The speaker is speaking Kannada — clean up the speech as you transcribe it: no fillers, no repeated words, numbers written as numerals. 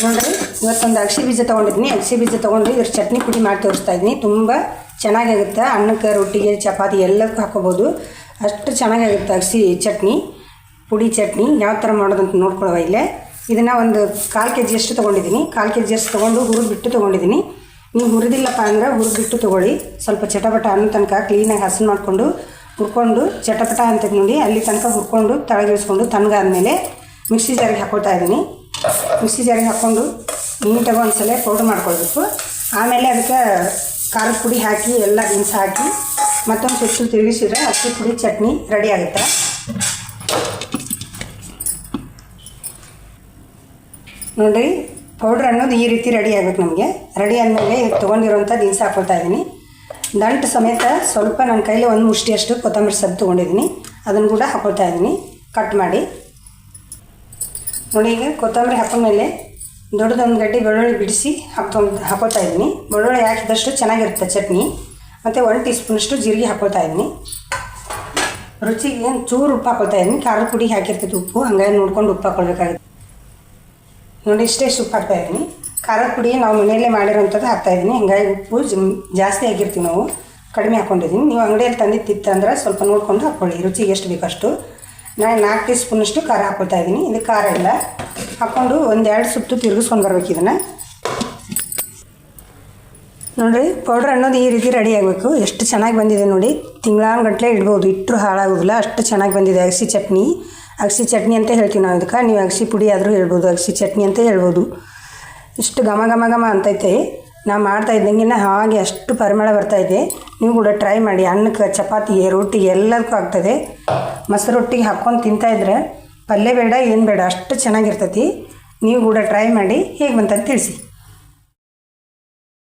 ನೋಡಿರಿ, ಇವತ್ತೊಂದು ಅಗಸೆ ಬೀಜ ತೊಗೊಂಡಿದ್ದೀನಿ. ಅಗಸೆ ಬೀಜ ತೊಗೊಂಡು ಇದ್ರ ಚಟ್ನಿ ಪುಡಿ ಮಾಡಿ ತೋರಿಸ್ತಾ ಇದ್ದೀನಿ. ತುಂಬ ಚೆನ್ನಾಗಾಗುತ್ತೆ. ಅನ್ನಕ್ಕೆ, ರೊಟ್ಟಿಗೆ, ಚಪಾತಿ ಎಲ್ಲದಕ್ಕೂ ಹಾಕೋಬೋದು. ಅಷ್ಟು ಚೆನ್ನಾಗಾಗುತ್ತೆ ಅಗಸೆ ಚಟ್ನಿ, ಪುಡಿ ಚಟ್ನಿ. ಯಾವ ಥರ ಮಾಡೋದಂತ ನೋಡ್ಕೊಳ್ಳುವ. ಇಲ್ಲೇ ಇದನ್ನು ಒಂದು 1/4 kg ಅಷ್ಟು ತೊಗೊಂಡಿದ್ದೀನಿ. 1/4 kg ಅಷ್ಟು ತೊಗೊಂಡು ಹುರಿದ್ಬಿಟ್ಟು ತೊಗೊಂಡಿದ್ದೀನಿ. ನೀವು ಹುರಿದಿಲ್ಲಪ್ಪ ಅಂದರೆ ಹುರಿದ್ಬಿಟ್ಟು ತೊಗೊಳ್ಳಿ. ಸ್ವಲ್ಪ ಚಟಪಟ ಅನ್ನೋ ತನಕ ಕ್ಲೀನಾಗಿ ಹಸನು ಮಾಡಿಕೊಂಡು ಹುರ್ಕೊಂಡು ಚಟಪಟ ಅಂತ ನೋಡಿ ಅಲ್ಲಿ ತನಕ ಹುರ್ಕೊಂಡು ತಳಗಿಳಿಸ್ಕೊಂಡು ತಣ್ಣಗಾದ್ಮೇಲೆ ಮಿಕ್ಸಿ ಜಾರಿಗೆ ಹಾಕ್ಕೊಳ್ತಾ ಇದ್ದೀನಿ. ಮಿಕ್ಸಿ ಜಾರಿಗೆ ಹಾಕ್ಕೊಂಡು ನೀಟಾಗಿ ಒಂದು ಸಲ ಪೌಡ್ರ್ ಮಾಡ್ಕೊಳ್ಬೇಕು. ಆಮೇಲೆ ಅದಕ್ಕೆ ಖಾರದ ಪುಡಿ ಹಾಕಿ ಎಲ್ಲ ದಿನಸ ಹಾಕಿ ಮತ್ತೊಂದು ಸುತ್ತು ತಿರುಗಿಸಿದ್ರೆ ಅಕ್ಕಿ ಪುಡಿ ಚಟ್ನಿ ರೆಡಿ ಆಗುತ್ತೆ. ನೋಡಿರಿ, ಪೌಡ್ರ್ ಅನ್ನೋದು ಈ ರೀತಿ ರೆಡಿ ಆಗಬೇಕು ನಮಗೆ. ರೆಡಿ ಆದಮೇಲೆ ತೊಗೊಂಡಿರೋಂಥ ದಿನಸ ಹಾಕ್ಕೊಳ್ತಾ ಇದ್ದೀನಿ. ದಂಟು ಸಮೇತ ಸ್ವಲ್ಪ ನನ್ನ ಕೈಲಿ ಒಂದು ಮುಷ್ಟಿಯಷ್ಟು ಕೊತ್ತಂಬರಿ ಸೊಪ್ಪು ತೊಗೊಂಡಿದ್ದೀನಿ. ಅದನ್ನು ಕೂಡ ಹಾಕ್ಕೊಳ್ತಾ ಇದ್ದೀನಿ ಕಟ್ ಮಾಡಿ. ನೋಡಿ, ಈಗ ಕೊತ್ತಂಬರಿ ಹಾಕೊಂಡ್ಮೇಲೆ ದೊಡ್ಡದೊಂದು ಗಡ್ಡೆ ಬೆಳ್ಳುಳ್ಳಿ ಬಿಡಿಸಿ ಹಾಕ್ಕೊಳ್ತಾ ಇದ್ದೀನಿ. ಬೆಳ್ಳುಳ್ಳಿ ಹಾಕಿದಷ್ಟು ಚೆನ್ನಾಗಿರುತ್ತೆ ಚಟ್ನಿ. ಮತ್ತು 1 ಟೀ ಸ್ಪೂನಷ್ಟು ಜೀರಿಗೆ ಹಾಕ್ಕೊಳ್ತಾ ಇದ್ದೀನಿ. ರುಚಿಗೆ ಚೂರು ಉಪ್ಪು ಹಾಕ್ಕೊಳ್ತಾ ಇದ್ದೀನಿ. ಖಾರದ ಪುಡಿ ಹಾಕಿರ್ತೈತೆ ಉಪ್ಪು, ಹಂಗಾಗಿ ನೋಡ್ಕೊಂಡು ಉಪ್ಪು ಹಾಕ್ಕೊಳ್ಬೇಕಾಗುತ್ತೆ. ನೋಡಿ, ಇಷ್ಟೇ ಉಪ್ಪು ಹಾಕ್ತಾಯಿದ್ದೀನಿ. ಖಾರದ ಪುಡಿ ನಾವು ಮನೆಯಲ್ಲೇ ಮಾಡಿರೋಂಥದ್ದು ಹಾಕ್ತಾಯಿದ್ದೀನಿ. ಹಂಗಾಗಿ ಉಪ್ಪು ಜಾಸ್ತಿ ಆಗಿರ್ತೀವಿ ನಾವು, ಕಡಿಮೆ ಹಾಕ್ಕೊಂಡಿದ್ದೀನಿ. ನೀವು ಅಂಗಡಿಯಲ್ಲಿ ತಂದಿತ್ತಿತ್ತಂದ್ರೆ ಸ್ವಲ್ಪ ನೋಡ್ಕೊಂಡು ಹಾಕ್ಕೊಳ್ಳಿ, ರುಚಿಗೆ ಎಷ್ಟು ಬೇಕಷ್ಟು. ನಾನು 4 ಟೀ ಸ್ಪೂನಷ್ಟು ಖಾರ ಹಾಕ್ಕೊಳ್ತಾ ಇದ್ದೀನಿ. ಇದು ಖಾರ ಇಲ್ಲ ಹಾಕ್ಕೊಂಡು 1-2 ಸುತ್ತು ತಿರುಗಿಸ್ಕೊಂಡು ಬರ್ಬೇಕು ಇದನ್ನು. ನೋಡಿರಿ, ಪೌಡ್ರ್ ಅನ್ನೋದು ಈ ರೀತಿ ರೆಡಿ ಆಗಬೇಕು. ಎಷ್ಟು ಚೆನ್ನಾಗಿ ಬಂದಿದೆ ನೋಡಿ. ತಿಂಗಳಾನುಗಟ್ಟಲೆ ಇಡ್ಬೋದು, ಇಟ್ಟರು ಹಾಳಾಗೋದಿಲ್ಲ. ಅಷ್ಟು ಚೆನ್ನಾಗಿ ಬಂದಿದೆ ಅಗಸೆ ಚಟ್ನಿ. ಅಗಸೆ ಚಟ್ನಿ ಅಂತ ಹೇಳ್ತೀವಿ ನಾವು ಇದಕ್ಕೆ. ನೀವು ಅಗಸೆ ಪುಡಿ ಆದರೂ ಹೇಳ್ಬೋದು, ಅಗಸೆ ಚಟ್ನಿ ಅಂತ ಹೇಳ್ಬೋದು. ಇಷ್ಟು ಘಮ ಘಮ ಘಮ ಅಂತೈತೆ. ನಾವು ಮಾಡ್ತಾ ಇದ್ದಂಗೆ ಹಾಗೆ ಅಷ್ಟು ಪರಿಮಳ ಬರ್ತಾಯಿದೆ. ನೀವು ಕೂಡ ಟ್ರೈ ಮಾಡಿ. ಅನ್ನಕ್ಕೆ, ಚಪಾತಿಗೆ, ರೊಟ್ಟಿಗೆ ಎಲ್ಲದಕ್ಕೂ ಆಗ್ತದೆ. ಮೊಸರು ರೊಟ್ಟಿಗೆ ಹಾಕ್ಕೊಂಡು ತಿಂತಾಯಿದ್ರೆ ಪಲ್ಯ ಬೇಡ ಏನು ಬೇಡ, ಅಷ್ಟು ಚೆನ್ನಾಗಿರ್ತೈತಿ. ನೀವು ಕೂಡ ಟ್ರೈ ಮಾಡಿ ಹೇಗೆ ಬಂತಂತ ತಿಳಿಸಿ.